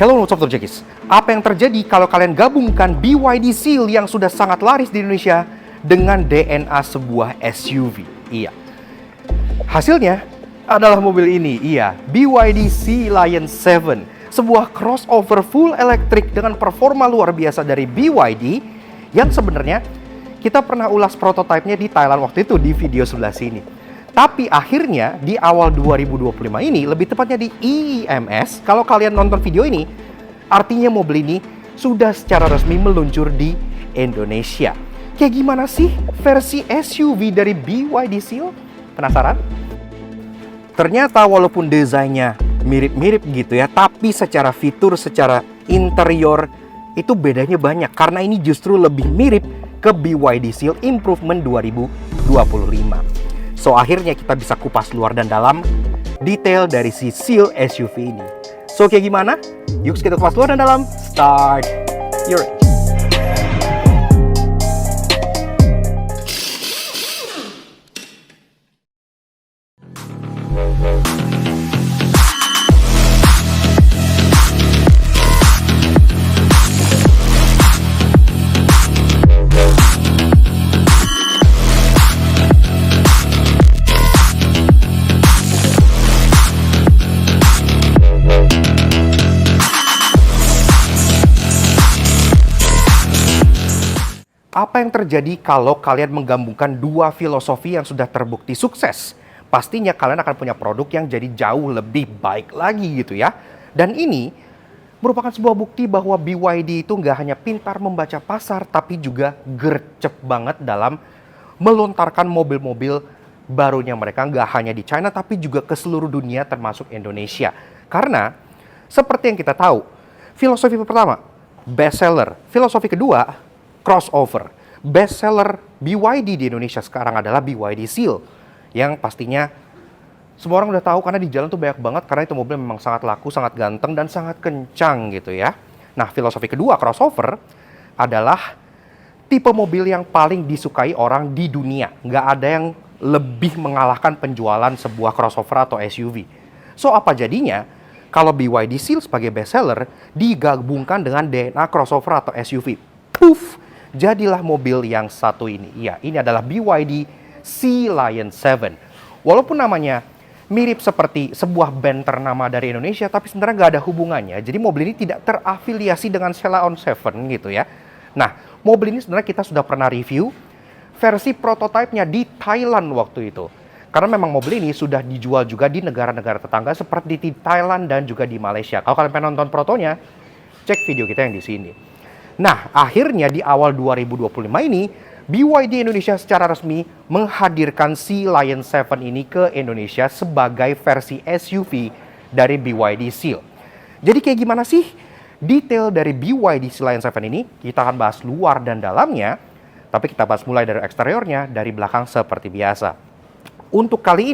Hello Sobat Jekis, apa yang terjadi kalau kalian gabungkan BYD Seal yang sudah sangat laris di Indonesia dengan DNA sebuah SUV? Iya, hasilnya adalah mobil ini, BYD Sea Lion 7, sebuah crossover full elektrik dengan performa luar biasa dari BYD yang sebenarnya kita pernah ulas prototipenya di Thailand waktu itu di video sebelah sini. Tapi akhirnya di awal 2025 ini, lebih tepatnya di IIMS, kalau kalian nonton video ini, artinya mobil ini sudah secara resmi meluncur di Indonesia. Kayak gimana sih versi SUV dari BYD Seal? Penasaran? Ternyata walaupun desainnya mirip-mirip gitu ya, tapi secara fitur, secara interior itu bedanya banyak. Karena ini justru lebih mirip ke BYD Seal Improvement 2025. So, akhirnya kita bisa kupas luar dan dalam detail dari si Seal SUV ini. So, kayak gimana? Yuk kita kupas luar dan dalam. Start your engine. Apa yang terjadi kalau kalian menggabungkan dua filosofi yang sudah terbukti sukses? Pastinya kalian akan punya produk yang jadi jauh lebih baik lagi gitu ya. Dan ini merupakan sebuah bukti bahwa BYD itu nggak hanya pintar membaca pasar, tapi juga gercep banget dalam melontarkan mobil-mobil barunya mereka. Nggak hanya di China, tapi juga ke seluruh dunia termasuk Indonesia. Karena seperti yang kita tahu, filosofi pertama, best seller. Filosofi kedua, crossover. Best seller BYD di Indonesia sekarang adalah BYD Seal, yang pastinya semua orang udah tahu karena di jalan tuh banyak banget, karena itu mobil memang sangat laku, sangat ganteng, dan sangat kencang gitu ya. Nah, filosofi kedua, crossover, adalah tipe mobil yang paling disukai orang di dunia. Nggak ada yang lebih mengalahkan penjualan sebuah crossover atau SUV. So, apa jadinya kalau BYD Seal sebagai best seller digabungkan dengan DNA crossover atau SUV? Puff! Jadilah mobil yang satu ini. Iya, ini adalah BYD Sea Lion 7. Walaupun namanya mirip seperti sebuah band ternama dari Indonesia, tapi sebenarnya nggak ada hubungannya. Jadi mobil ini tidak terafiliasi dengan Sea Lion 7 gitu ya. Nah, mobil ini sebenarnya kita sudah pernah review versi prototipenya di Thailand waktu itu. Karena memang mobil ini sudah dijual juga di negara-negara tetangga seperti di Thailand dan juga di Malaysia. Kalau kalian pengen nonton protonya, cek video kita yang di sini. Nah, akhirnya di awal 2025 ini, BYD Indonesia secara resmi menghadirkan Sea Lion 7 ini ke Indonesia sebagai versi SUV dari BYD Seal. Jadi kayak gimana sih detail dari BYD Sea Lion 7 ini? Kita akan bahas luar dan dalamnya, tapi kita bahas mulai dari eksteriornya, dari belakang seperti biasa. Untuk kali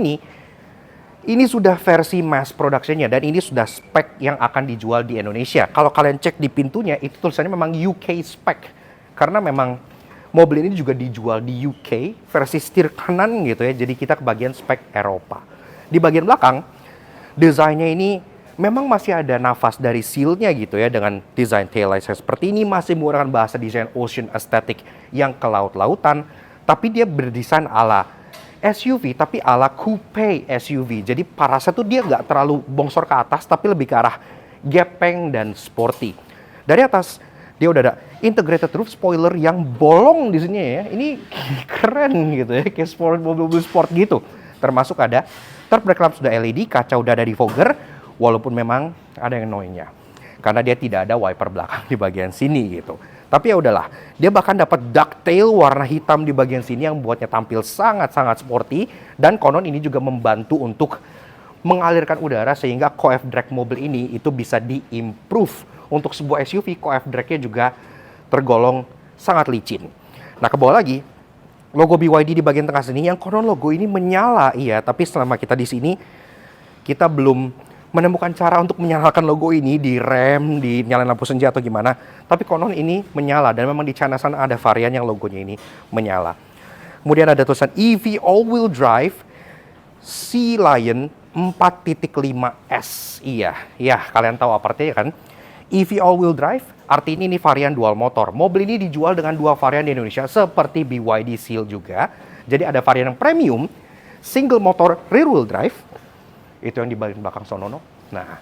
ini sudah versi mass production-nya, dan ini sudah spek yang akan dijual di Indonesia. Kalau kalian cek di pintunya, itu tulisannya memang UK spek. Karena memang mobil ini juga dijual di UK, versi setir kanan gitu ya. Jadi kita ke bagian spek Eropa. Di bagian belakang, desainnya ini memang masih ada nafas dari Seal-nya gitu ya. Dengan desain taillight seperti ini, masih menggunakan bahasa desain ocean aesthetic yang ke laut-lautan. Tapi dia berdesain ala SUV, tapi ala coupe SUV. Jadi parasnya tuh dia nggak terlalu bongsor ke atas, tapi lebih ke arah gepeng dan sporty. Dari atas dia udah ada integrated roof spoiler yang bolong di sini ya. Ini keren gitu ya, kayak sport, mobil-mobil sport gitu. Termasuk ada turn brake lamp sudah LED, kaca udah ada defogger, walaupun memang ada yang annoying-nya. Karena dia tidak ada wiper belakang di bagian sini gitu. Tapi ya udahlah, dia bahkan dapat ducktail warna hitam di bagian sini yang membuatnya tampil sangat-sangat sporty, dan konon ini juga membantu untuk mengalirkan udara sehingga coef drag mobil ini itu bisa diimprove. Untuk sebuah SUV, coef drag-nya juga tergolong sangat licin. Nah, ke bawah lagi, logo BYD di bagian tengah sini yang konon logo ini menyala, iya, tapi selama kita di sini kita belum menemukan cara untuk menyalakan logo ini di rem, di nyalain lampu senja atau gimana. Tapi konon ini menyala, dan memang di China sana ada varian yang logonya ini menyala. Kemudian ada tulisan EV All-Wheel Drive Sea Lion 4.5S. Iya, kalian tahu apa artinya kan? EV all-wheel drive, artinya ini varian dual motor. Mobil ini dijual dengan dua varian di Indonesia, seperti BYD Seal juga. Jadi ada varian yang premium, single motor rear-wheel drive, itu yang di bagian belakang sonono. Nah,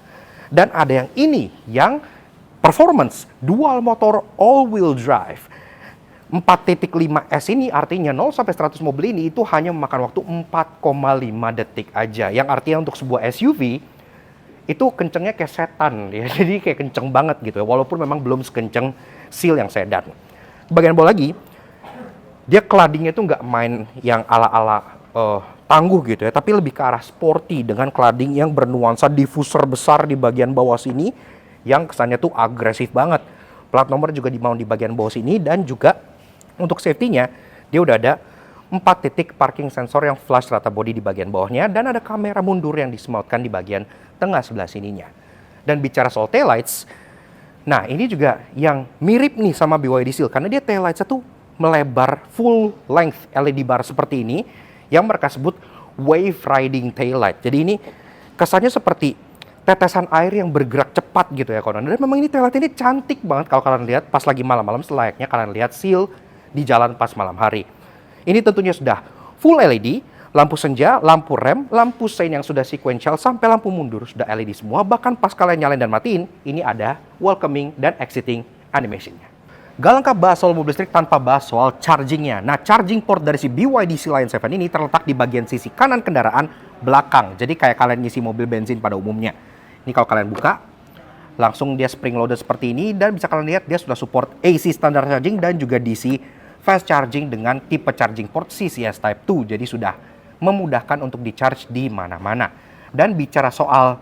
dan ada yang ini, yang performance, dual motor all-wheel drive. 4.5S ini artinya 0-100 mobil ini itu hanya memakan waktu 4,5 detik aja. Yang artinya untuk sebuah SUV, itu kencengnya kayak setan ya, jadi kayak kenceng banget gitu ya, walaupun memang belum sekenceng Seal yang sedan. Bagian bawah lagi, dia claddingnya tuh nggak main yang ala-ala tangguh gitu ya, tapi lebih ke arah sporty dengan cladding yang bernuansa diffuser besar di bagian bawah sini, yang kesannya tuh agresif banget. Plat nomor juga dimount di bagian bawah sini, dan juga untuk safety-nya, dia udah ada 4 titik parking sensor yang flush rata body di bagian bawahnya, dan ada kamera mundur yang disemotkan di bagian tengah sebelah sininya. Dan bicara soal taillights, nah ini juga yang mirip nih sama BYD Seal, karena dia taillights tuh melebar full length LED bar seperti ini, yang mereka sebut wave riding taillight. Jadi ini kesannya seperti tetesan air yang bergerak cepat gitu ya kawan. Dan memang ini taillight ini cantik banget kalau kalian lihat pas lagi malam-malam, selayaknya kalian lihat Seal di jalan pas malam hari. Ini tentunya sudah full LED, lampu senja, lampu rem, lampu sein yang sudah sequential, sampai lampu mundur sudah LED semua. Bahkan pas kalian nyalain dan matiin, ini ada welcoming dan exiting animation-nya. Gak lengkap bahas soal mobil listrik tanpa bahas soal charging-nya. Nah, charging port dari si BYD Seal Lion 7 ini terletak di bagian sisi kanan kendaraan belakang. Jadi kayak kalian ngisi mobil bensin pada umumnya. Ini kalau kalian buka, langsung dia spring loaded seperti ini, dan bisa kalian lihat dia sudah support AC standard charging dan juga DC fast charging dengan tipe charging port CCS Type 2. Jadi sudah memudahkan untuk di-charge di mana-mana. Dan bicara soal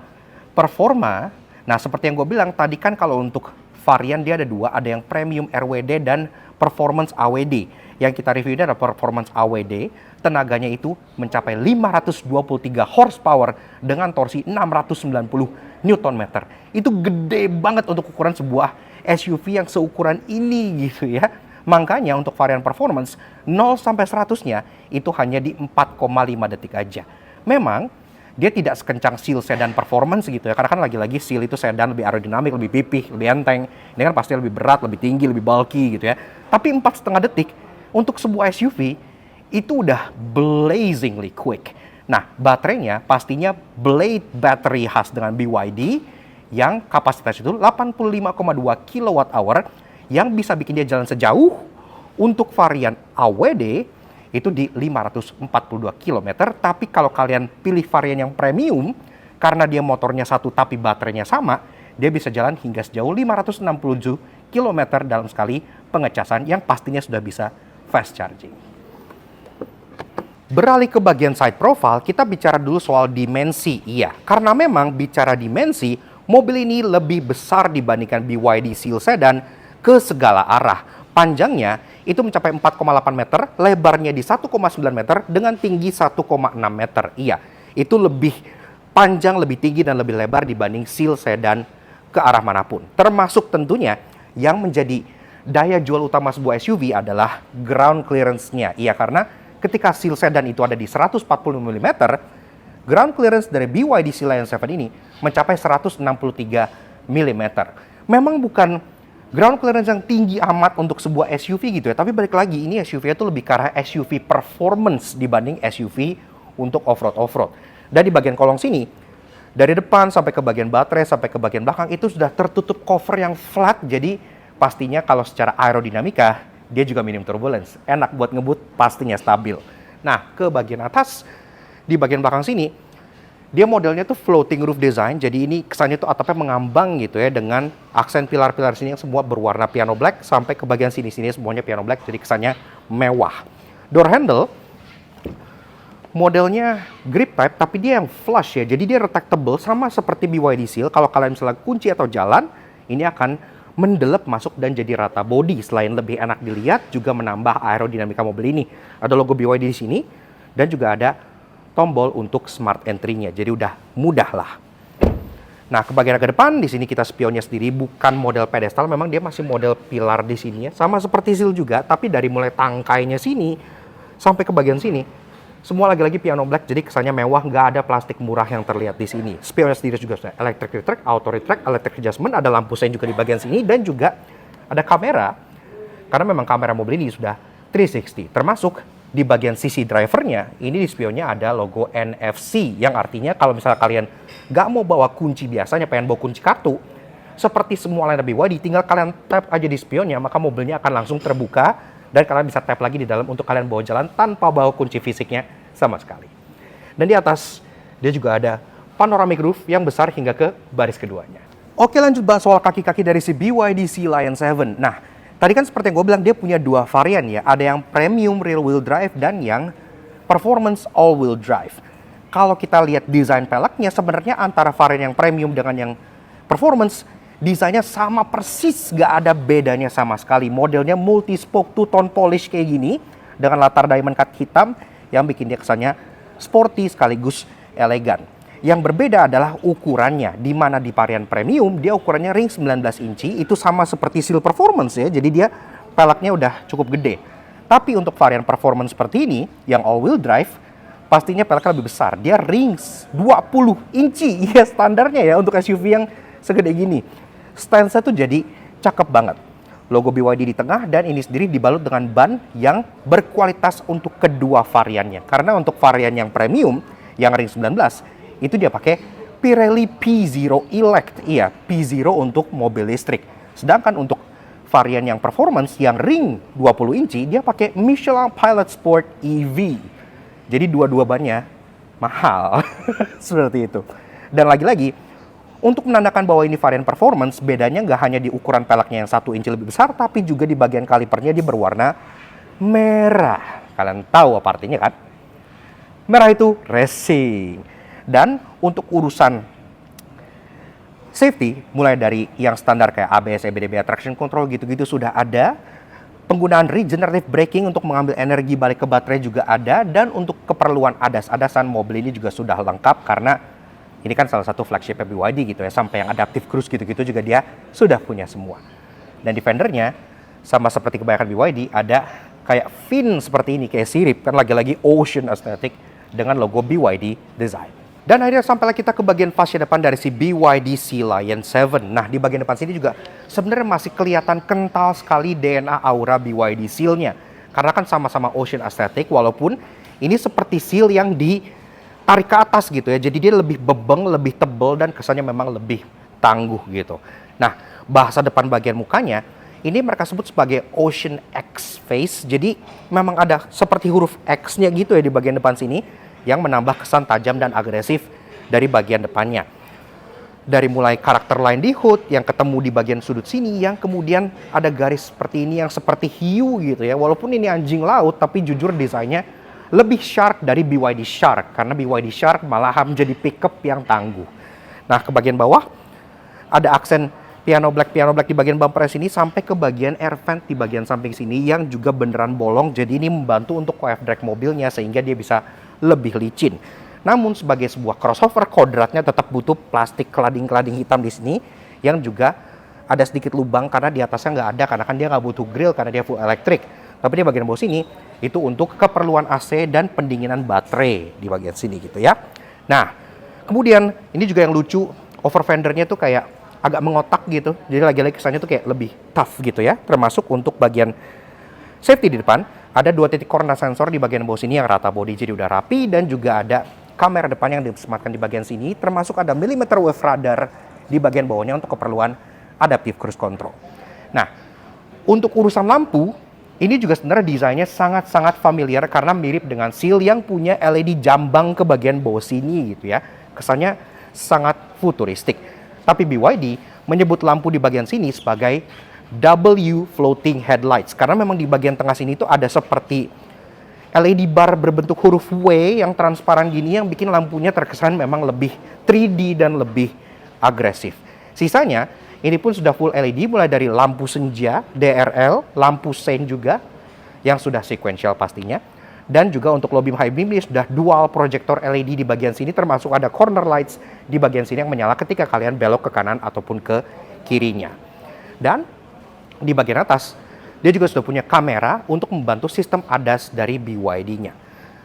performa, nah seperti yang gue bilang tadi kan, kalau untuk varian dia ada dua, ada yang premium RWD dan performance AWD. Yang kita review ini adalah performance AWD, tenaganya itu mencapai 523 horsepower dengan torsi 690 Nm. Itu gede banget untuk ukuran sebuah SUV yang seukuran ini gitu ya. Makanya untuk varian performance 0-100-nya itu hanya di 4,5 detik aja. Memang dia tidak sekencang Seal sedan performance gitu ya, karena kan lagi-lagi Seal itu sedan lebih aerodinamik, lebih pipih, lebih enteng. Ini kan pasti lebih berat, lebih tinggi, lebih bulky gitu ya. Tapi 4,5 detik untuk sebuah SUV itu udah blazingly quick. Nah, baterainya pastinya Blade battery khas dengan BYD yang kapasitas itu 85,2 kWh, yang bisa bikin dia jalan sejauh. Untuk varian AWD itu di 542 km. Tapi kalau kalian pilih varian yang premium, karena dia motornya satu tapi baterainya sama, dia bisa jalan hingga sejauh 567 km dalam sekali pengecasan, yang pastinya sudah bisa fast charging. Beralih ke bagian side profile, kita bicara dulu soal dimensi. Iya, karena memang bicara dimensi, mobil ini lebih besar dibandingkan BYD Seal Sedan ke segala arah. Panjangnya itu mencapai 4,8 meter, lebarnya di 1,9 meter, dengan tinggi 1,6 meter. Iya, itu lebih panjang, lebih tinggi, dan lebih lebar dibanding Seal Sedan ke arah manapun. Termasuk tentunya yang menjadi daya jual utama sebuah SUV adalah ground clearance-nya. Iya, karena ketika Seal Sedan itu ada di 140 mm, ground clearance dari BYD Seal Lion 7 ini mencapai 163 mm. Memang bukan ground clearance yang tinggi amat untuk sebuah SUV gitu ya, tapi balik lagi ini SUV itu lebih ke arah SUV performance dibanding SUV untuk off-road. Dan di bagian kolong sini, dari depan sampai ke bagian baterai sampai ke bagian belakang itu sudah tertutup cover yang flat, jadi pastinya kalau secara aerodinamika dia juga minim turbulence, enak buat ngebut, pastinya stabil. Nah, ke bagian atas, di bagian belakang sini, dia modelnya tuh floating roof design, jadi ini kesannya tuh atapnya mengambang gitu ya, dengan aksen pilar-pilar sini yang semua berwarna piano black, sampai ke bagian sini-sini semuanya piano black, jadi kesannya mewah. Door handle, modelnya grip type, tapi dia yang flush ya, jadi dia retractable sama seperti BYD Seal. Kalau kalian misalnya kunci atau jalan, ini akan mendelep masuk dan jadi rata body. Selain lebih enak dilihat, juga menambah aerodinamika mobil ini. Ada logo BYD di sini, dan juga ada tombol untuk smart entry-nya, jadi udah mudah lah. Nah, ke bagian ke depan, di sini kita spionnya sendiri bukan model pedestal, memang dia masih model pilar di sini ya, sama seperti Seal juga, tapi dari mulai tangkainya sini sampai ke bagian sini, Semua lagi-lagi piano black, jadi kesannya mewah, nggak ada plastik murah yang terlihat di sini. Spionnya sendiri juga sudah electric retract, auto retract, electric adjustment, ada lampu sein juga di bagian sini, dan juga ada kamera. Karena memang kamera mobil ini sudah 360, termasuk di bagian sisi drivernya, ini di spionnya ada logo NFC, yang artinya kalau misalnya kalian nggak mau bawa kunci biasanya, pengen bawa kunci kartu, seperti semua lain BYD, tinggal kalian tap aja di spionnya, maka mobilnya akan langsung terbuka, dan kalian bisa tap lagi di dalam untuk kalian bawa jalan tanpa bawa kunci fisiknya sama sekali. Dan di atas, dia juga ada panoramic roof yang besar hingga ke baris keduanya. Oke, lanjut bahas soal kaki-kaki dari si BYD Sea Lion 7. Nah, tadi kan seperti yang gue bilang, dia punya dua varian ya. Ada yang premium rear wheel drive dan yang performance all wheel drive. Kalau kita lihat desain peleknya, sebenarnya antara varian yang premium dengan yang performance, desainnya sama persis, gak ada bedanya sama sekali. Modelnya multi-spoke two-tone polish kayak gini, dengan latar diamond cut hitam, yang bikin dia kesannya sporty sekaligus elegan. Yang berbeda adalah ukurannya, di mana di varian premium, dia ukurannya ring 19 inci, itu sama seperti Seal Performance ya, jadi dia peleknya udah cukup gede. Tapi untuk varian performance seperti ini, yang all-wheel drive, pastinya peleknya lebih besar. Dia ring 20 inci, ya standarnya ya untuk SUV yang segede gini. Stance-nya tuh jadi cakep banget. Logo BYD di tengah, dan ini sendiri dibalut dengan ban yang berkualitas untuk kedua variannya. Karena untuk varian yang premium, yang ring 19, itu dia pakai Pirelli P0 Elect. Iya, P0 untuk mobil listrik. Sedangkan untuk varian yang performance, yang ring 20 inci, dia pakai Michelin Pilot Sport EV. Jadi dua-dua bannya mahal. Seperti itu. Dan lagi-lagi, untuk menandakan bahwa ini varian performance, bedanya nggak hanya di ukuran peleknya yang 1 inci lebih besar, tapi juga di bagian kalipernya dia berwarna merah. Kalian tahu apa artinya kan? Merah itu racing. Dan untuk urusan safety, mulai dari yang standar kayak ABS, EBD, traction control gitu-gitu sudah ada. Penggunaan regenerative braking untuk mengambil energi balik ke baterai juga ada. Dan untuk keperluan ADAS-ADASan, mobil ini juga sudah lengkap karena ini kan salah satu flagship BYD gitu ya, sampai yang adaptive cruise gitu-gitu juga dia sudah punya semua. Dan di fendernya, sama seperti kebanyakan BYD, ada kayak fin seperti ini, kayak sirip, kan lagi-lagi ocean aesthetic dengan logo BYD design. Dan akhirnya sampailah kita ke bagian fascia depan dari si BYD Sea Lion 7. Nah, di bagian depan sini juga sebenarnya masih kelihatan kental sekali DNA aura BYD Seal-nya. Karena kan sama-sama ocean aesthetic, walaupun ini seperti seal yang tarik ke atas gitu ya, jadi dia lebih bebeng, lebih tebal, dan kesannya memang lebih tangguh gitu. Nah, bahasa depan bagian mukanya, ini mereka sebut sebagai Ocean X Face, jadi memang ada seperti huruf X-nya gitu ya di bagian depan sini, yang menambah kesan tajam dan agresif dari bagian depannya. Dari mulai karakter line di hood, yang ketemu di bagian sudut sini, yang kemudian ada garis seperti ini yang seperti hiu gitu ya, walaupun ini anjing laut, tapi jujur desainnya lebih shark dari BYD Shark, karena BYD Shark malahan menjadi pickup yang tangguh. Nah, ke bagian bawah ada aksen piano black di bagian bumper sini, sampai ke bagian air vent di bagian samping sini yang juga beneran bolong. Jadi ini membantu untuk coef drag mobilnya sehingga dia bisa lebih licin. Namun sebagai sebuah crossover, kodratnya tetap butuh plastik kelading-kelading hitam di sini yang juga ada sedikit lubang karena di atasnya nggak ada, karena kan dia nggak butuh grill karena dia full elektrik. Tapi di bagian bawah sini itu untuk keperluan AC dan pendinginan baterai di bagian sini gitu ya. Nah, kemudian ini juga yang lucu, over fendernya tuh kayak agak mengotak gitu. Jadi lagi-lagi kesannya tuh kayak lebih tough gitu ya. Termasuk untuk bagian safety di depan, ada 2 titik corner sensor di bagian bawah sini yang rata body, jadi udah rapi, dan juga ada kamera depan yang disematkan di bagian sini, termasuk ada millimeter wave radar di bagian bawahnya untuk keperluan adaptive cruise control. Nah, untuk urusan lampu, ini juga sebenarnya desainnya sangat-sangat familiar karena mirip dengan Seal yang punya LED jambang ke bagian bawah sini gitu ya. Kesannya sangat futuristik. Tapi BYD menyebut lampu di bagian sini sebagai W floating headlights, karena memang di bagian tengah sini itu ada seperti LED bar berbentuk huruf W yang transparan gini, yang bikin lampunya terkesan memang lebih 3D dan lebih agresif. Sisanya ini pun sudah full LED, mulai dari lampu senja, DRL, lampu sein juga yang sudah sequential pastinya. Dan juga untuk low beam high beam ini sudah dual proyektor LED di bagian sini, termasuk ada corner lights di bagian sini yang menyala ketika kalian belok ke kanan ataupun ke kirinya. Dan di bagian atas dia juga sudah punya kamera untuk membantu sistem ADAS dari BYD-nya.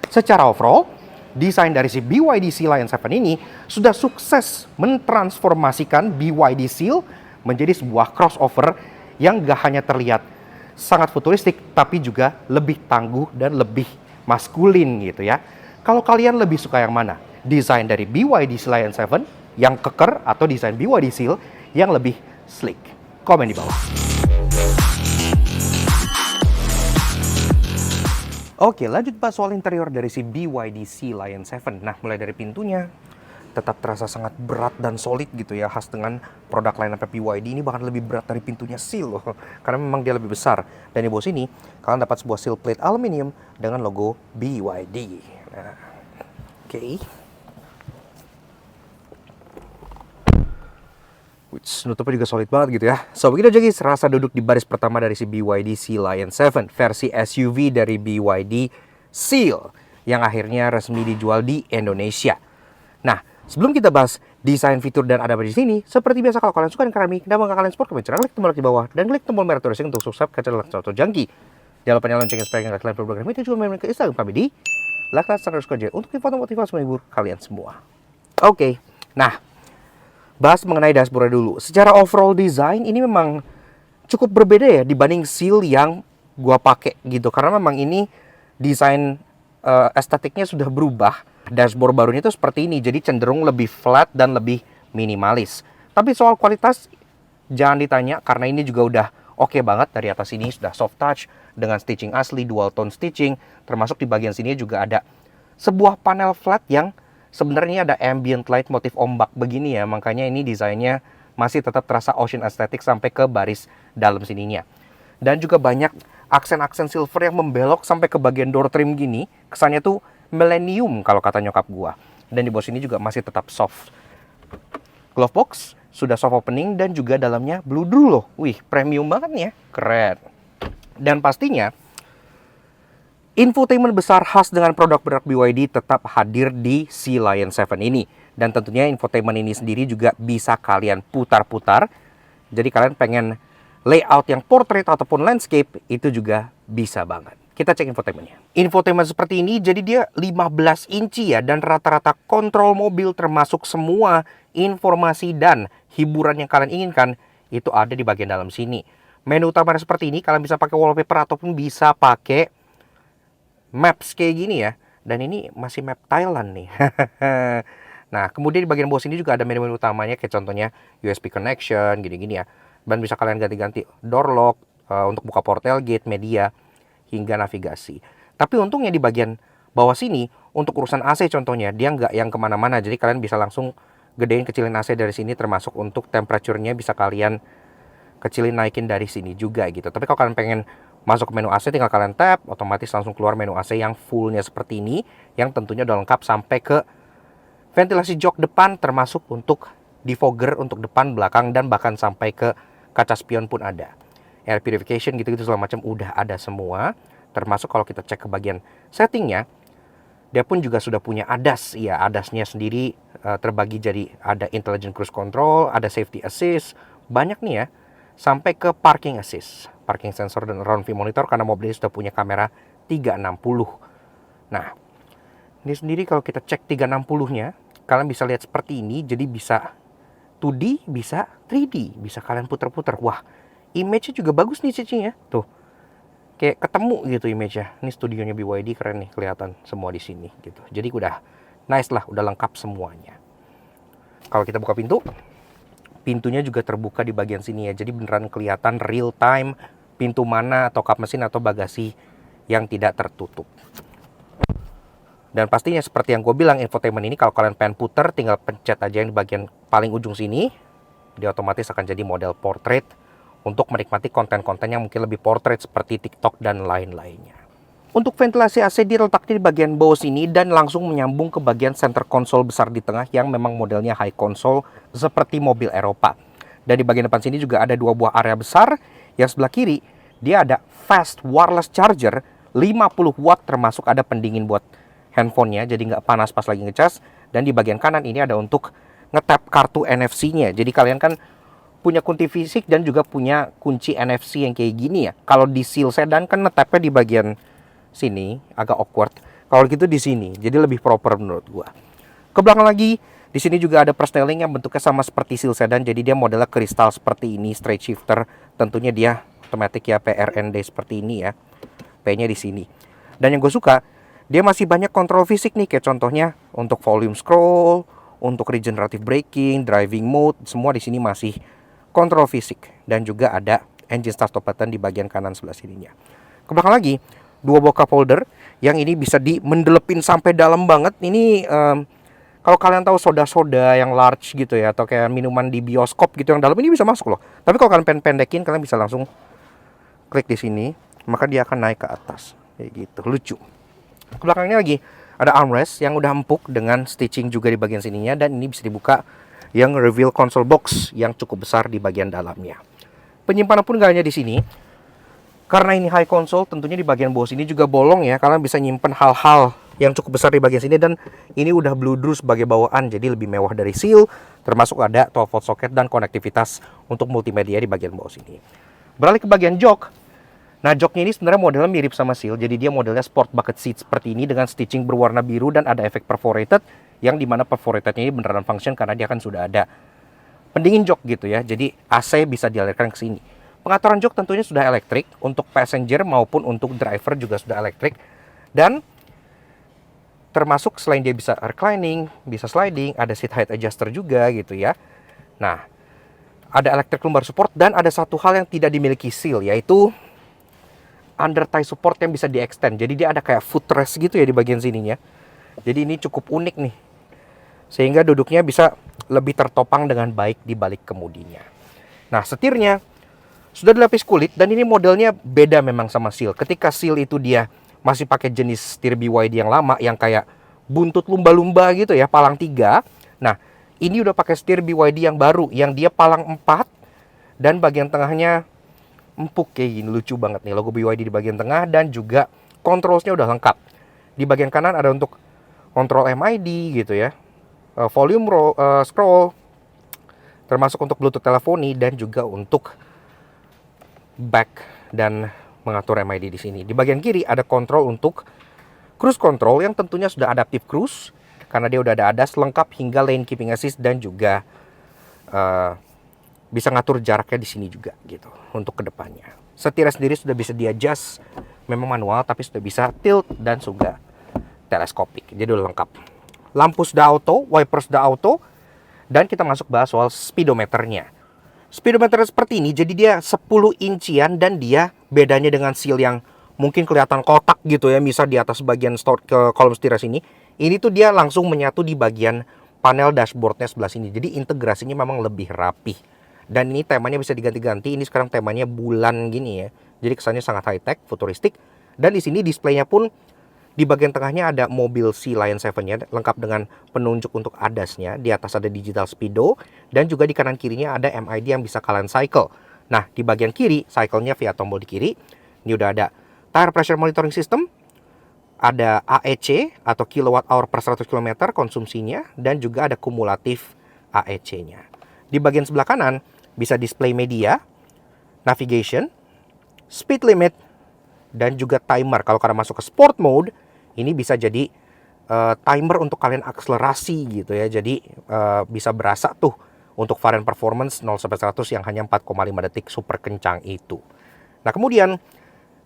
Secara overall, desain dari si BYD Seal Lion 7 ini sudah sukses mentransformasikan BYD Seal menjadi sebuah crossover yang gak hanya terlihat sangat futuristik, tapi juga lebih tangguh dan lebih maskulin gitu ya. Kalau kalian lebih suka yang mana? Desain dari BYD Seal Lion 7 yang keker atau desain BYD Seal yang lebih sleek? Komen di bawah. Oke, lanjut bahas soal interior dari si BYD Seal Lion 7. Nah, mulai dari pintunya, tetap terasa sangat berat dan solid gitu ya, khas dengan produk lineup BYD ini, bahkan lebih berat dari pintunya Seal loh, karena memang dia lebih besar. Dan di bawah sini, kalian dapat sebuah seal plate aluminium dengan logo BYD. Nah, oke. Nutupnya juga solid banget gitu ya. So, begitu aja guys, rasa duduk di baris pertama dari si BYD Seal Lion 7 versi SUV dari BYD Seal yang akhirnya resmi dijual di Indonesia. Nah, sebelum kita bahas desain, fitur, dan ada di sini, seperti biasa kalau kalian suka dengan kami dan bangga kalian support kami, klik tombol like di bawah dan klik tombol merah tulisnya untuk subscribe ke channel Auto Junkie. Jangan lupa nyalakan loncengnya supaya kalian program itu juga main ke Instagram kami di @laklas_j untuk info motivasi menghibur kalian semua. Oke, nah, bahas mengenai dashboard dulu. Secara overall design ini memang cukup berbeda ya dibanding Seal yang gua pakai gitu. Karena memang ini desain estetiknya sudah berubah. Dashboard barunya itu seperti ini, jadi cenderung lebih flat dan lebih minimalis. Tapi soal kualitas jangan ditanya karena ini juga udah oke banget. Dari atas ini sudah soft touch dengan stitching asli, dual tone stitching. Termasuk di bagian sini juga ada sebuah panel flat yang sebenarnya ada ambient light motif ombak begini ya, makanya ini desainnya masih tetap terasa ocean aesthetic sampai ke baris dalam sininya. Dan juga banyak aksen-aksen silver yang membelok sampai ke bagian door trim gini, kesannya tuh millennium kalau kata nyokap gua. Dan di bawah sini juga masih tetap soft. Glove box sudah soft opening dan juga dalamnya blue blue loh. Wih, premium banget ya, keren. Dan pastinya infotainment besar khas dengan produk-produk BYD tetap hadir di Seal Lion 7 ini. Dan tentunya infotainment ini sendiri juga bisa kalian putar-putar. Jadi kalian pengen layout yang portrait ataupun landscape, itu juga bisa banget. Kita cek infotainmentnya. Infotainment seperti ini, jadi dia 15 inci ya. Dan rata-rata kontrol mobil termasuk semua informasi dan hiburan yang kalian inginkan, itu ada di bagian dalam sini. Menu utama seperti ini, kalian bisa pakai wallpaper ataupun bisa pakai maps kayak gini ya. Dan ini masih map Thailand nih. Nah, kemudian di bagian bawah sini juga ada menu-menu utamanya, kayak contohnya USB connection, gini-gini ya. Dan bisa kalian ganti-ganti door lock, untuk buka port tailgate, media, hingga navigasi. Tapi untungnya di bagian bawah sini, untuk urusan AC contohnya, dia nggak yang kemana-mana. Jadi kalian bisa langsung gedein kecilin AC dari sini, termasuk untuk temperaturnya bisa kalian kecilin naikin dari sini juga gitu. Tapi kalau kalian pengen masuk ke menu AC, tinggal kalian tap, otomatis langsung keluar menu AC yang fullnya seperti ini, yang tentunya udah lengkap sampai ke ventilasi jok depan, termasuk untuk defogger untuk depan, belakang, dan bahkan sampai ke kaca spion pun ada. Air purification gitu-gitu segala macam udah ada semua. Termasuk kalau kita cek ke bagian settingnya, dia pun juga sudah punya ADAS. Ya, ADAS-nya sendiri terbagi jadi ada intelligent cruise control, ada safety assist, banyak nih ya, sampai ke parking assist, parking sensor dan round view monitor karena mobil ini sudah punya kamera 360. Nah, ini sendiri kalau kita cek 360-nya, kalian bisa lihat seperti ini, jadi bisa 2D, bisa 3D, bisa kalian putar-putar. Wah, image-nya juga bagus nih cicinya. Tuh, kayak ketemu gitu image-nya. Ini studionya BYD, keren nih, kelihatan semua di sini gitu. Jadi udah nice lah, udah lengkap semuanya. Kalau kita buka pintu, pintunya juga terbuka di bagian sini ya. Jadi beneran kelihatan real time pintu mana atau kap mesin atau bagasi yang tidak tertutup. Dan pastinya seperti yang gue bilang, infotainment ini kalau kalian pengen puter, tinggal pencet aja yang di bagian paling ujung sini. Dia otomatis akan jadi model portrait untuk menikmati konten-konten yang mungkin lebih portrait seperti TikTok dan lain-lainnya. Untuk ventilasi AC diletakkan di bagian bawah sini dan langsung menyambung ke bagian center console besar di tengah yang memang modelnya high console seperti mobil Eropa. Dan di bagian depan sini juga ada dua buah area besar. Yang sebelah kiri dia ada fast wireless charger 50 watt, termasuk ada pendingin buat handphonenya, jadi nggak panas pas lagi ngecas. Dan di bagian kanan ini ada untuk ngetap kartu NFC-nya. Jadi kalian kan punya kunci fisik dan juga punya kunci NFC yang kayak gini ya. Kalau di Seal Sedan kan ngetapnya di bagian sini agak awkward. Kalau gitu di sini, jadi lebih proper menurut gua. Ke belakang lagi, di sini juga ada persneling yang bentuknya sama seperti seal sedan, jadi dia modelnya kristal seperti ini, straight shifter. Tentunya dia otomatis ya PRND seperti ini ya. P-nya di sini. Dan yang gue suka, dia masih banyak kontrol fisik nih, kayak contohnya untuk volume scroll, untuk regenerative braking, driving mode, semua di sini masih kontrol fisik. Dan juga ada engine start stop button di bagian kanan sebelah sininya. Ke belakang lagi, dua buah cup holder yang ini bisa dimendelepin sampai dalam banget. Ini kalau kalian tahu soda-soda yang large gitu ya, atau kayak minuman di bioskop gitu yang dalam, ini bisa masuk loh. Tapi kalau kalian pendekin, kalian bisa langsung klik di sini, maka dia akan naik ke atas. Kayak gitu, lucu. Ke belakangnya lagi ada armrest yang udah empuk dengan stitching juga di bagian sininya, dan ini bisa dibuka yang reveal console box yang cukup besar di bagian dalamnya. Penyimpanan pun gak hanya di sini. Karena ini high console, tentunya di bagian bawah sini juga bolong ya. Kalian bisa nyimpen hal-hal yang cukup besar di bagian sini, dan ini udah bludru sebagai bawaan, jadi lebih mewah dari Seal. Termasuk ada 12 volt socket dan konektivitas untuk multimedia di bagian bawah sini. Beralih ke bagian jok. Nah, joknya ini sebenarnya modelnya mirip sama Seal, jadi dia modelnya sport bucket seat seperti ini dengan stitching berwarna biru dan ada efek perforated, yang dimana perforatednya ini beneran function karena dia kan sudah ada pendingin jok gitu ya. Jadi AC bisa dialirkan ke sini. Pengaturan jok tentunya sudah elektrik, untuk passenger maupun untuk driver juga sudah elektrik. Dan termasuk selain dia bisa reclining, bisa sliding, ada seat height adjuster juga gitu ya. Nah, ada electric lumbar support, dan ada satu hal yang tidak dimiliki Seal, yaitu under thigh support yang bisa di-extend. Jadi dia ada kayak footrest gitu ya di bagian sininya. Jadi ini cukup unik nih, sehingga duduknya bisa lebih tertopang dengan baik di balik kemudinya. Nah, setirnya sudah dilapis kulit, dan ini modelnya beda memang sama Seal. Ketika Seal itu dia masih pakai jenis setir BYD yang lama, yang kayak buntut lumba-lumba gitu ya, palang 3. Nah, ini udah pakai setir BYD yang baru, yang dia palang 4, dan bagian tengahnya empuk kayak gini, lucu banget nih, logo BYD di bagian tengah, dan juga controlsnya udah lengkap. Di bagian kanan ada untuk kontrol MID gitu ya, volume scroll, termasuk untuk Bluetooth teleponi, dan juga untuk back dan mengatur MID di sini. Di bagian kiri ada kontrol untuk cruise control yang tentunya sudah adaptive cruise karena dia udah ada ADAS lengkap hingga lane keeping assist, dan juga bisa ngatur jaraknya di sini juga gitu untuk kedepannya. Setirnya sendiri sudah bisa di-adjust, memang manual tapi sudah bisa tilt dan juga teleskopik. Jadi udah lengkap. Lampu sudah auto, wipers sudah auto, dan kita masuk bahas soal speedometernya. Speedometer seperti ini, jadi dia 10 incian, dan dia bedanya dengan Seal yang mungkin kelihatan kotak gitu ya, misal di atas bagian ke kolom setir sini. Ini tuh dia langsung menyatu di bagian panel dashboardnya sebelah sini. Jadi integrasinya memang lebih rapih. Dan ini temanya bisa diganti-ganti. Ini sekarang temanya bulan gini ya. Jadi kesannya sangat high tech, futuristik. Dan di sini displaynya pun di bagian tengahnya ada mobil Sea Lion 7-nya, lengkap dengan penunjuk untuk ADAS-nya. Di atas ada digital speedo, dan juga di kanan kirinya ada MID yang bisa kalian cycle. Nah, di bagian kiri, cycle-nya via tombol di kiri. Ini udah ada tire pressure monitoring system, ada AEC atau kilowatt hour per 100 km konsumsinya, dan juga ada kumulatif AEC-nya. Di bagian sebelah kanan bisa display media, navigation, speed limit, dan juga timer. Kalau kalian masuk ke sport mode, ini bisa jadi timer untuk kalian akselerasi gitu ya. Jadi bisa berasa tuh untuk varian performance 0-100 yang hanya 4,5 detik super kencang itu. Nah, kemudian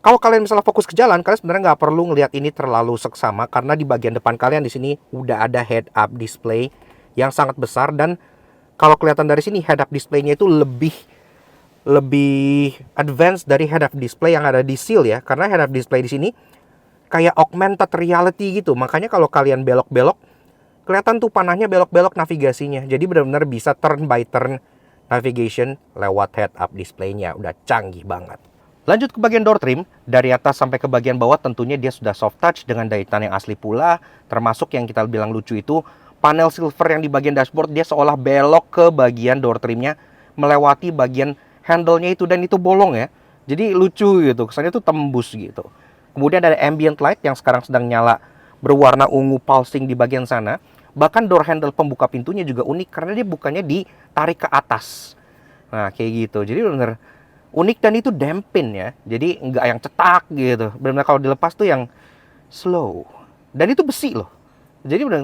kalau kalian misalnya fokus ke jalan, kalian sebenarnya nggak perlu ngelihat ini terlalu seksama, karena di bagian depan kalian di sini udah ada head up display yang sangat besar. Dan kalau kelihatan dari sini, head up display-nya itu lebih advance dari head up display yang ada di Seal ya. Karena head up display di sini kayak augmented reality gitu. Makanya kalau kalian belok-belok, kelihatan tuh panahnya belok-belok navigasinya. Jadi benar-benar bisa turn by turn navigation lewat head up display-nya. Udah canggih banget. Lanjut ke bagian door trim, dari atas sampai ke bagian bawah tentunya dia sudah soft touch dengan jahitan yang asli pula. Termasuk yang kita bilang lucu itu, panel silver yang di bagian dashboard dia seolah belok ke bagian door trimnya, melewati bagian handle-nya itu, dan itu bolong ya. Jadi lucu gitu, kesannya tuh tembus gitu. Kemudian ada ambient light yang sekarang sedang nyala berwarna ungu pulsing di bagian sana. Bahkan door handle pembuka pintunya juga unik karena dia bukannya ditarik ke atas. Nah, kayak gitu. Jadi benar-benar unik, dan itu dampin ya. Jadi nggak yang cetak gitu. Benar-benar kalau dilepas tuh yang slow. Dan itu besi loh. Jadi udah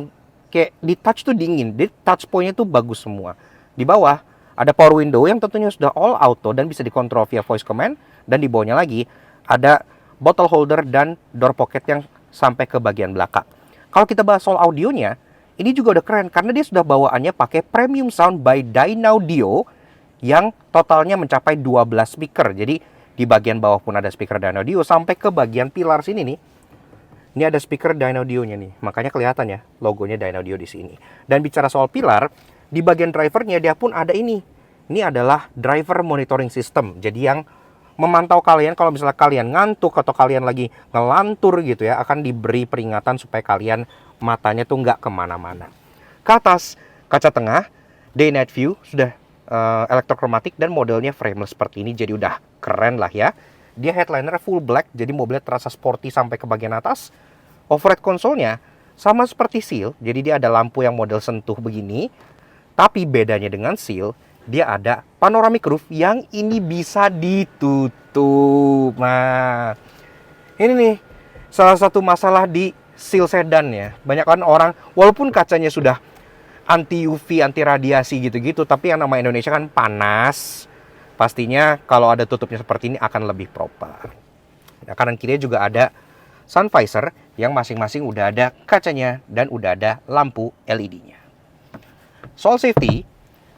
kayak di touch tuh dingin. Di touch point-nya tuh bagus semua. Di bawah ada power window yang tentunya sudah all auto dan bisa dikontrol via voice command. Dan di bawahnya lagi ada bottle holder dan door pocket yang sampai ke bagian belakang. Kalau kita bahas soal audionya, ini juga udah keren karena dia sudah bawaannya pakai premium sound by Dynaudio yang totalnya mencapai 12 speaker. Jadi di bagian bawah pun ada speaker Dynaudio sampai ke bagian pilar sini nih. Ini ada speaker Dynaudio-nya nih, makanya kelihatan ya logonya Dynaudio di sini. Dan bicara soal pilar, di bagian drivernya dia pun ada ini. Ini adalah driver monitoring system. Jadi yang memantau kalian kalau misalnya kalian ngantuk atau kalian lagi ngelantur gitu ya, akan diberi peringatan supaya kalian matanya tuh nggak kemana-mana. Ke atas, kaca tengah, day night view, sudah elektrokromatik dan modelnya frameless seperti ini. Jadi udah keren lah ya. Dia headliner full black, jadi mobilnya terasa sporty sampai ke bagian atas. Overhead console-nya sama seperti Seal, jadi dia ada lampu yang model sentuh begini. Tapi bedanya dengan Seal, dia ada panoramic roof yang ini bisa ditutup. Nah, ini nih salah satu masalah di Seal sedan ya. Banyak kan orang, walaupun kacanya sudah anti UV, anti radiasi gitu-gitu, tapi yang nama Indonesia kan panas. Pastinya kalau ada tutupnya seperti ini akan lebih proper. Nah, kanan kiri juga ada sun visor yang masing-masing udah ada kacanya dan udah ada lampu LED-nya. Soal safety,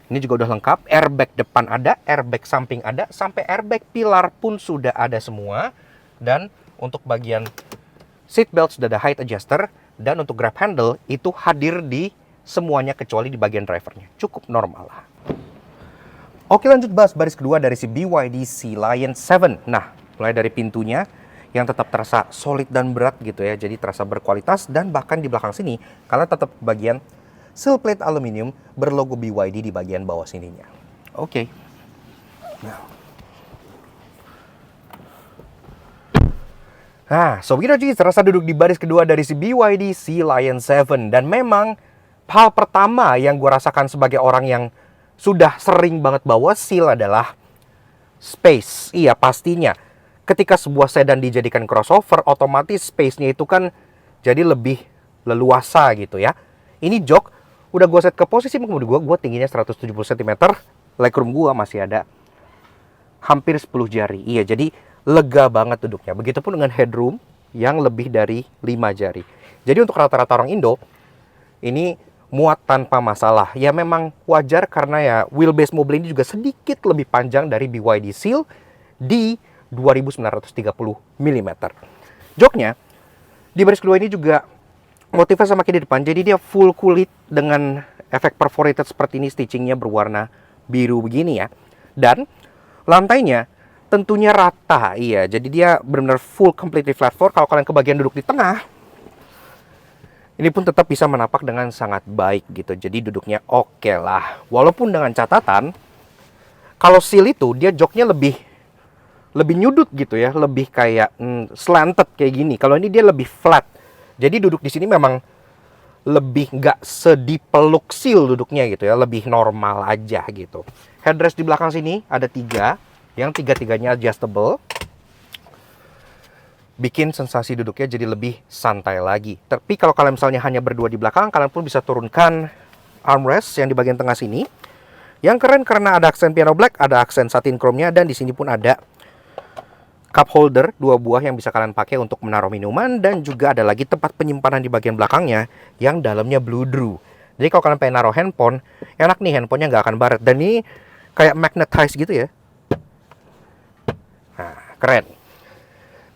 ini juga udah lengkap. Airbag depan ada, airbag samping ada, sampai airbag pilar pun sudah ada semua. Dan untuk bagian seat belt sudah ada height adjuster. Dan untuk grab handle itu hadir di semuanya kecuali di bagian drivernya. Cukup normal lah. Oke, lanjut bahas baris kedua dari si BYD Sea Lion 7. Nah, mulai dari pintunya yang tetap terasa solid dan berat gitu ya, jadi terasa berkualitas. Dan bahkan di belakang sini kalian tetap bagian sill plate aluminium berlogo BYD di bagian bawah sininya. Oke. Nah, so kita terasa duduk di baris kedua dari si BYD Sea Lion 7. Dan memang hal pertama yang gue rasakan sebagai orang yang sudah sering banget bawa Seal adalah space. Iya, pastinya ketika sebuah sedan dijadikan crossover, otomatis space-nya itu kan jadi lebih leluasa gitu ya. Ini jok udah gue set ke posisi mengemudi gue tingginya 170 cm, legroom gue masih ada hampir 10 jari. Iya, jadi lega banget duduknya. Begitupun dengan headroom yang lebih dari 5 jari. Jadi untuk rata-rata orang Indo, ini muat tanpa masalah. Ya memang wajar karena ya wheelbase mobil ini juga sedikit lebih panjang dari BYD Seal di 2930 mm. Joknya di baris kedua ini juga motifnya sama kayak di depan, jadi dia full kulit dengan efek perforated seperti ini, stitchingnya berwarna biru begini ya. Dan lantainya tentunya rata, iya, jadi dia benar-benar full completely flat floor. Kalau kalian kebagian duduk di tengah, ini pun tetap bisa menapak dengan sangat baik gitu, jadi duduknya oke lah. Walaupun dengan catatan, kalau Seal itu dia joknya lebih nyudut gitu ya, lebih kayak slanted kayak gini. Kalau ini dia lebih flat. Jadi duduk di sini memang lebih nggak sedipeluk Seal duduknya gitu ya, lebih normal aja gitu. Headrest di belakang sini ada 3, yang tiga-tiganya adjustable. Bikin sensasi duduknya jadi lebih santai lagi. Tapi kalau kalian misalnya hanya berdua di belakang, kalian pun bisa turunkan armrest yang di bagian tengah sini. Yang keren karena ada aksen piano black, ada aksen satin chrome-nya, dan di sini pun ada cup holder 2 buah yang bisa kalian pakai untuk menaruh minuman, dan juga ada lagi tempat penyimpanan di bagian belakangnya yang dalamnya blue drew. Jadi kalau kalian pengen naruh handphone, enak nih, handphonenya nggak akan baret. Dan ini kayak magnetize gitu ya. Nah, keren.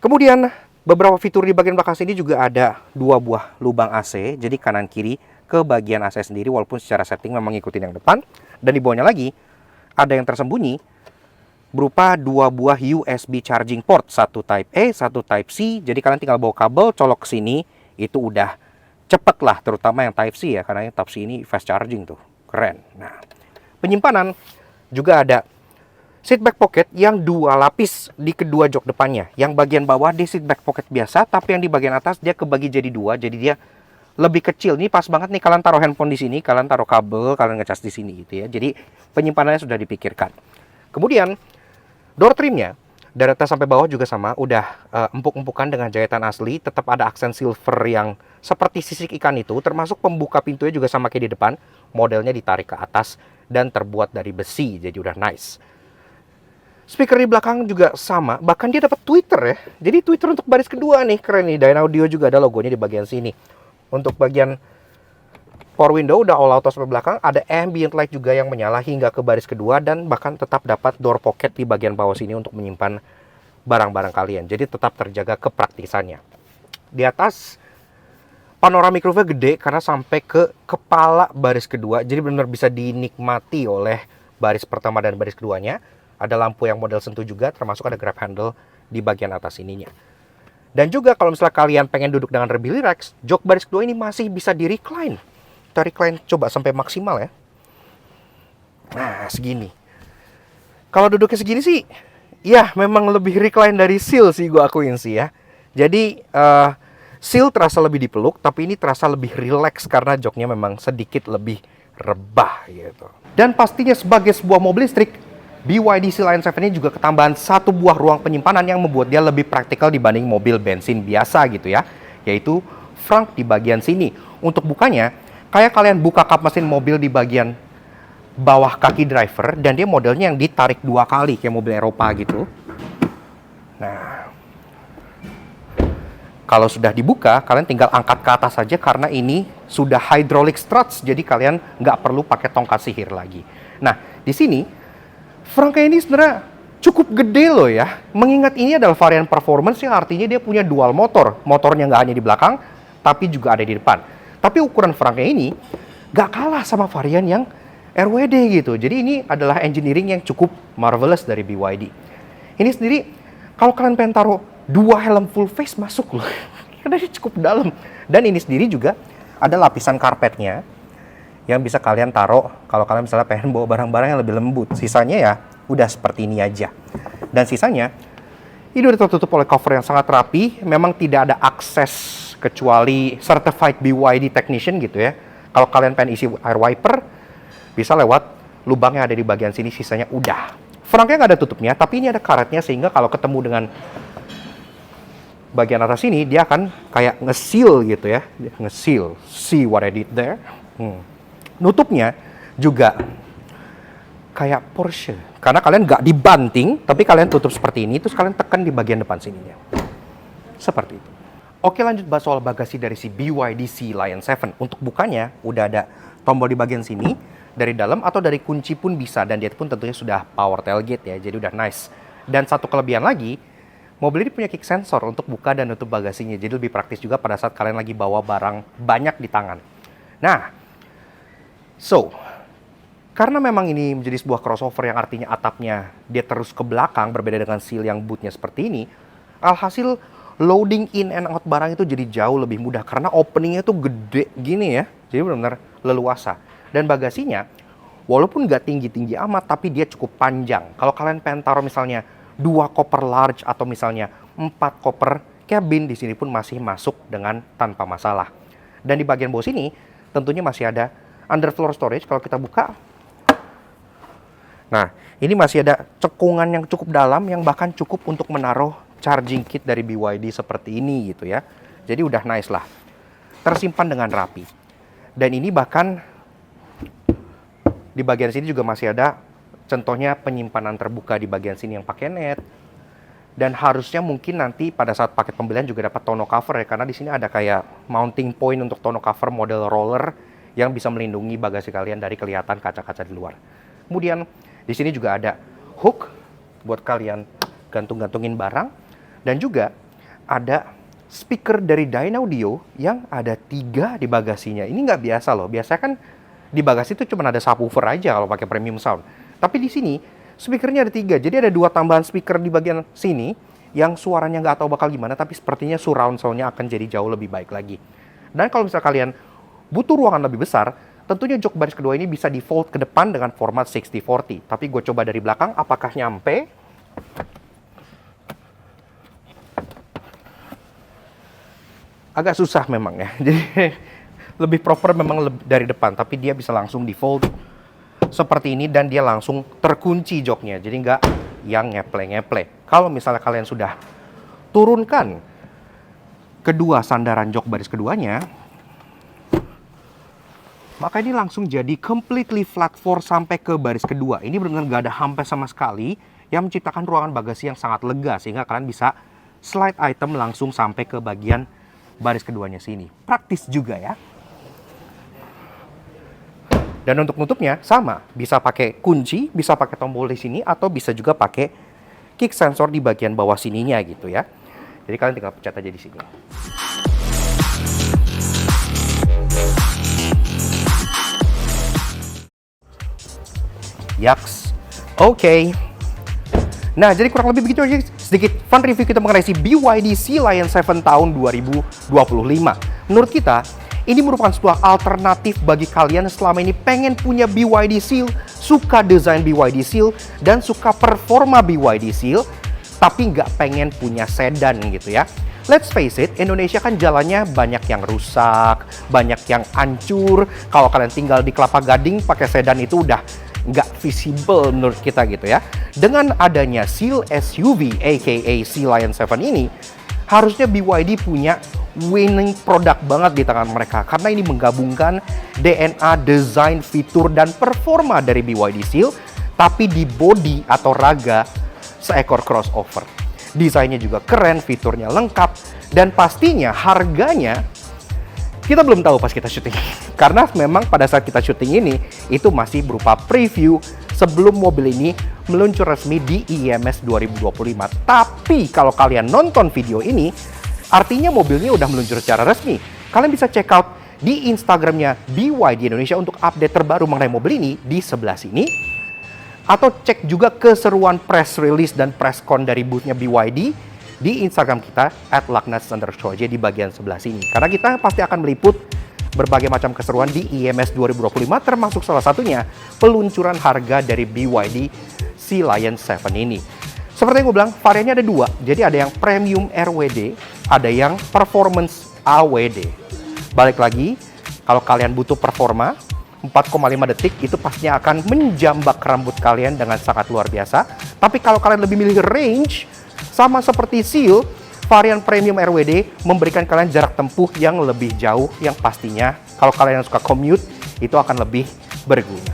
Kemudian beberapa fitur di bagian belakang sini juga ada 2 buah lubang AC, jadi kanan kiri ke bagian AC sendiri, walaupun secara setting memang ngikutin yang depan. Dan di bawahnya lagi ada yang tersembunyi berupa 2 buah USB charging port, satu Type A, satu Type C. Jadi kalian tinggal bawa kabel, colok ke sini, itu udah cepet lah, terutama yang Type C ya, karena yang Type C ini fast charging tuh, keren. Nah, penyimpanan juga ada seat back pocket yang 2 lapis di kedua jok depannya. Yang bagian bawah di seat back pocket biasa, tapi yang di bagian atas dia kebagi jadi 2, jadi dia lebih kecil. Ini pas banget nih kalian taruh handphone di sini, kalian taruh kabel, kalian ngecas di sini gitu ya. Jadi penyimpanannya sudah dipikirkan. Kemudian door trimnya Dari atas sampai bawah juga sama, udah empuk-empukan dengan jahitan asli, tetap ada aksen silver yang seperti sisik ikan itu, termasuk pembuka pintunya juga sama kayak di depan, modelnya ditarik ke atas dan terbuat dari besi, jadi udah nice. Speaker di belakang juga sama, bahkan dia dapat tweeter ya, jadi tweeter untuk baris kedua nih, keren nih. Dynaudio juga ada logonya di bagian sini. Untuk bagian power window udah all auto sampai belakang, ada ambient light juga yang menyala hingga ke baris kedua, dan bahkan tetap dapat door pocket di bagian bawah sini untuk menyimpan barang-barang kalian. Jadi tetap terjaga kepraktisannya. Di atas panoramic roof-nya gede karena sampai ke kepala baris kedua, jadi benar-benar bisa dinikmati oleh baris pertama dan baris keduanya. Ada lampu yang model sentuh juga, termasuk ada grab handle di bagian atas ininya. Dan juga kalau misalnya kalian pengen duduk dengan lebih relax, jok baris kedua ini masih bisa di recline. Kita recline coba sampai maksimal ya. Nah, segini. Kalau duduknya segini sih, ya memang lebih recline dari Seal sih, gue akuin sih ya. Jadi Seal terasa lebih dipeluk, tapi ini terasa lebih relax karena joknya memang sedikit lebih rebah gitu. Dan pastinya sebagai sebuah mobil listrik, BYD Seal Lion 7 ini juga ketambahan satu buah ruang penyimpanan yang membuat dia lebih praktikal dibanding mobil bensin biasa gitu ya, yaitu frunk di bagian sini. Untuk bukanya, kayak kalian buka kap mesin mobil di bagian bawah kaki driver, dan dia modelnya yang ditarik dua kali kayak mobil Eropa gitu. Nah, kalau sudah dibuka, kalian tinggal angkat ke atas saja karena ini sudah hydraulic struts, jadi kalian nggak perlu pakai tongkat sihir lagi. Nah, di sini frunk-nya ini sebenarnya cukup gede loh ya. Mengingat ini adalah varian performance yang artinya dia punya dual motor. Motornya nggak hanya di belakang, tapi juga ada di depan. Tapi ukuran frunk-nya ini nggak kalah sama varian yang RWD gitu. Jadi ini adalah engineering yang cukup marvelous dari BYD. Ini sendiri, kalau kalian pengen taruh dua helm full face masuk loh. Karena ini cukup dalam. Dan ini sendiri juga ada lapisan karpetnya yang bisa kalian taruh kalau kalian misalnya pengen bawa barang-barang yang lebih lembut. Sisanya ya udah seperti ini aja. Dan sisanya ini udah tertutup oleh cover yang sangat rapi. Memang tidak ada akses kecuali certified BYD technician gitu ya. Kalau kalian pengen isi air wiper, bisa lewat lubang yang ada di bagian sini, sisanya udah. Frunk-nya nggak ada tutupnya, tapi ini ada karetnya sehingga kalau ketemu dengan bagian atas ini, dia akan kayak nge-seal gitu ya. Nge-seal. See what I did there? Nutupnya juga kayak Porsche. Karena kalian nggak dibanting, tapi kalian tutup seperti ini, terus kalian tekan di bagian depan sininya. Seperti itu. Oke, lanjut bahas soal bagasi dari si BYD Sea Lion 7. Untuk bukanya, udah ada tombol di bagian sini. Dari dalam atau dari kunci pun bisa, dan dia pun tentunya sudah power tailgate ya, jadi udah nice. Dan satu kelebihan lagi, mobil ini punya kick sensor untuk buka dan tutup bagasinya, jadi lebih praktis juga pada saat kalian lagi bawa barang banyak di tangan. Nah, karena memang ini menjadi sebuah crossover yang artinya atapnya dia terus ke belakang, berbeda dengan Seal yang bootnya seperti ini, alhasil loading in and out barang itu jadi jauh lebih mudah karena openingnya tuh gede gini ya, jadi benar-benar leluasa. Dan bagasinya, walaupun nggak tinggi-tinggi amat, tapi dia cukup panjang. Kalau kalian pengen taruh misalnya 2 koper large atau misalnya 4 koper cabin, di sini pun masih masuk dengan tanpa masalah. Dan di bagian bawah sini, tentunya masih ada underfloor storage. Kalau kita buka, nah ini masih ada cekungan yang cukup dalam, yang bahkan cukup untuk menaruh charging kit dari BYD seperti ini gitu ya. Jadi udah nice lah, tersimpan dengan rapi. Dan ini bahkan di bagian sini juga masih ada contohnya penyimpanan terbuka di bagian sini yang pakai net. Dan harusnya mungkin nanti pada saat paket pembelian juga dapat tonneau cover ya, karena di sini ada kayak mounting point untuk tonneau cover model roller yang bisa melindungi bagasi kalian dari kelihatan kaca-kaca di luar. Kemudian di sini juga ada hook buat kalian gantung-gantungin barang, dan juga ada speaker dari Dynaudio yang ada 3 di bagasinya. Ini nggak biasa loh. Biasanya kan di bagasi itu cuma ada subwoofer aja kalau pakai premium sound. Tapi di sini speakernya ada 3. Jadi ada 2 tambahan speaker di bagian sini yang suaranya nggak tahu bakal gimana, tapi sepertinya surround sound-nya akan jadi jauh lebih baik lagi. Dan kalau misalnya kalian butuh ruangan lebih besar, tentunya jok baris kedua ini bisa di fold ke depan dengan format 60/40. Tapi gue coba dari belakang, apakah nyampe? Agak susah memang ya. Jadi lebih proper memang dari depan, tapi dia bisa langsung di fold seperti ini dan dia langsung terkunci joknya. Jadi nggak yang ngeple-ngeple. Kalau misalnya kalian sudah turunkan kedua sandaran jok baris keduanya, maka ini langsung jadi completely flat floor sampai ke baris kedua. Ini benar-benar gak ada hampir sama sekali, yang menciptakan ruangan bagasi yang sangat lega sehingga kalian bisa slide item langsung sampai ke bagian baris keduanya sini. Praktis juga ya. Dan untuk nutupnya sama, bisa pakai kunci, bisa pakai tombol di sini, atau bisa juga pakai kick sensor di bagian bawah sininya gitu ya. Jadi kalian tinggal pencet aja di sini. Yaks. Oke. Nah, jadi kurang lebih begitu aja sedikit fun review kita mengenai si BYD Sea Lion 7 tahun 2025. Menurut kita, ini merupakan sebuah alternatif bagi kalian yang selama ini pengen punya BYD Seal, suka desain BYD Seal, dan suka performa BYD Seal, tapi nggak pengen punya sedan gitu ya. Let's face it, Indonesia kan jalannya banyak yang rusak, banyak yang hancur. Kalau kalian tinggal di Kelapa Gading pakai sedan itu udah nggak visible menurut kita gitu ya. Dengan adanya Seal SUV, aka Sea Lion 7 ini, harusnya BYD punya winning product banget di tangan mereka. Karena ini menggabungkan DNA, desain, fitur, dan performa dari BYD Seal, tapi di body atau raga seekor crossover. Desainnya juga keren, fiturnya lengkap, dan pastinya harganya kita belum tahu pas kita syuting. Karena memang pada saat kita syuting ini, itu masih berupa preview sebelum mobil ini meluncur resmi di IMS 2025. Tapi kalau kalian nonton video ini, artinya mobilnya udah meluncur secara resmi. Kalian bisa check out di Instagramnya BYD Indonesia untuk update terbaru mengenai mobil ini di sebelah sini. Atau cek juga keseruan press release dan press con dari boothnya BYD di Instagram kita @lagnats_j di bagian sebelah sini. Karena kita pasti akan meliput berbagai macam keseruan di IMS 2025, termasuk salah satunya peluncuran harga dari BYD Sea Lion 7 ini. Seperti yang gue bilang, variannya ada dua. Jadi ada yang Premium RWD, ada yang Performance AWD. Balik lagi, kalau kalian butuh performa, 4,5 detik itu pastinya akan menjambak rambut kalian dengan sangat luar biasa. Tapi kalau kalian lebih milih range, sama seperti Seal, varian Premium RWD memberikan kalian jarak tempuh yang lebih jauh, yang pastinya kalau kalian suka commute, itu akan lebih berguna.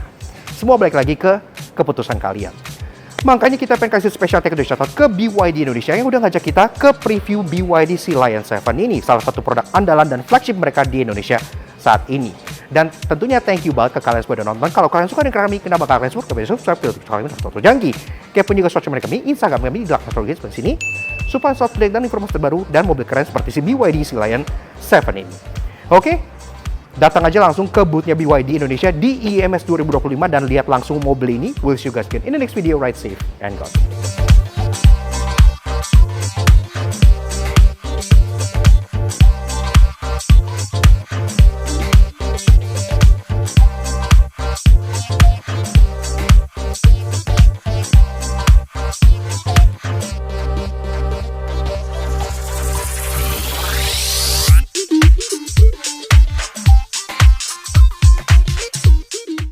Semua balik lagi ke keputusan kalian. Makanya kita pengen kasih special thank you shout out ke BYD Indonesia yang udah ngajak kita ke preview BYD Sea Lion 7 ini, salah satu produk andalan dan flagship mereka di Indonesia saat ini. Dan tentunya thank you banget ke kalian semua udah nonton. Kalau kalian suka dengan kami, kenapa kalian suka? Kalian subscribe ke YouTube kami untuk janji. Kepoin juga sosial media kami, Instagram kami di @lagnats_j seperti sini, supaya selalu update dan informasi terbaru dan mobil keren seperti si BYD Sea Lion 7 ini. Oke? Datang aja langsung ke boothnya BYD Indonesia di IMS 2025 dan lihat langsung mobil ini. We'll see you guys again in the next video. Ride safe and God.